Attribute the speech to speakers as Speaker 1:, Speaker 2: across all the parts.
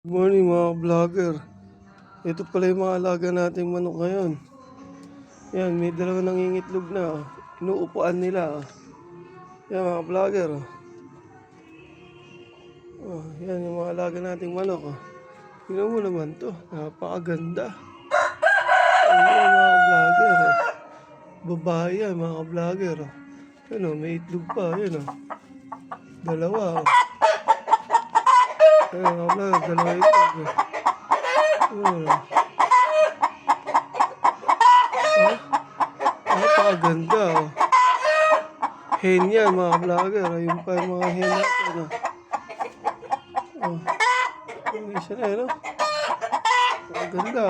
Speaker 1: Good morning mga vlogger. Ito pala yung mga alaga nating manok ngayon. Yan, may dalawa nangingitlog na. Inuupuan nila. Yan mga vlogger. Yan yung mga alaga nating manok. Tingnan mo naman to. Napakaganda. Yan mga vlogger. Babae yan mga vlogger. Yan may itlog pa. Yan dalawa. Yan mga vlogger. Dalawa itlog. Napakaganda. Hen yan mga vlogger. Ayun pa yung mga hen natin. Yung isa na yun. Napakaganda.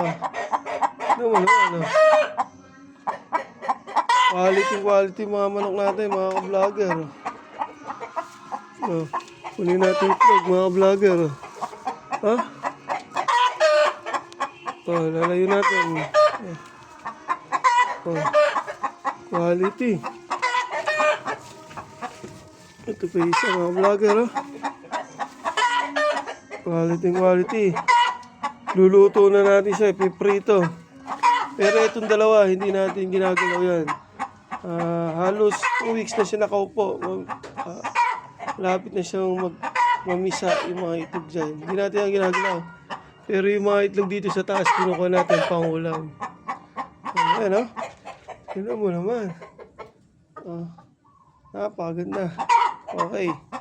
Speaker 1: Ano mo naman. Quality mga manok natin mga vlogger. Kunin natin itlog mga vlogger. Lalayo natin. Quality. Ito pa isa mga vlogger. Quality. Luluto na natin siya. Piprito. Pero itong dalawa, hindi natin ginagalaw yan. Halos 2 weeks na siya nakaupo. Lapit na siyang mamisa yung mga itlog dyan. Hindi natin ang ginagalaw. Pero yung mga itlog dito sa taas, kinukuha natin pang ulam. Ayan tignan mo naman. Napakaganda. Okay.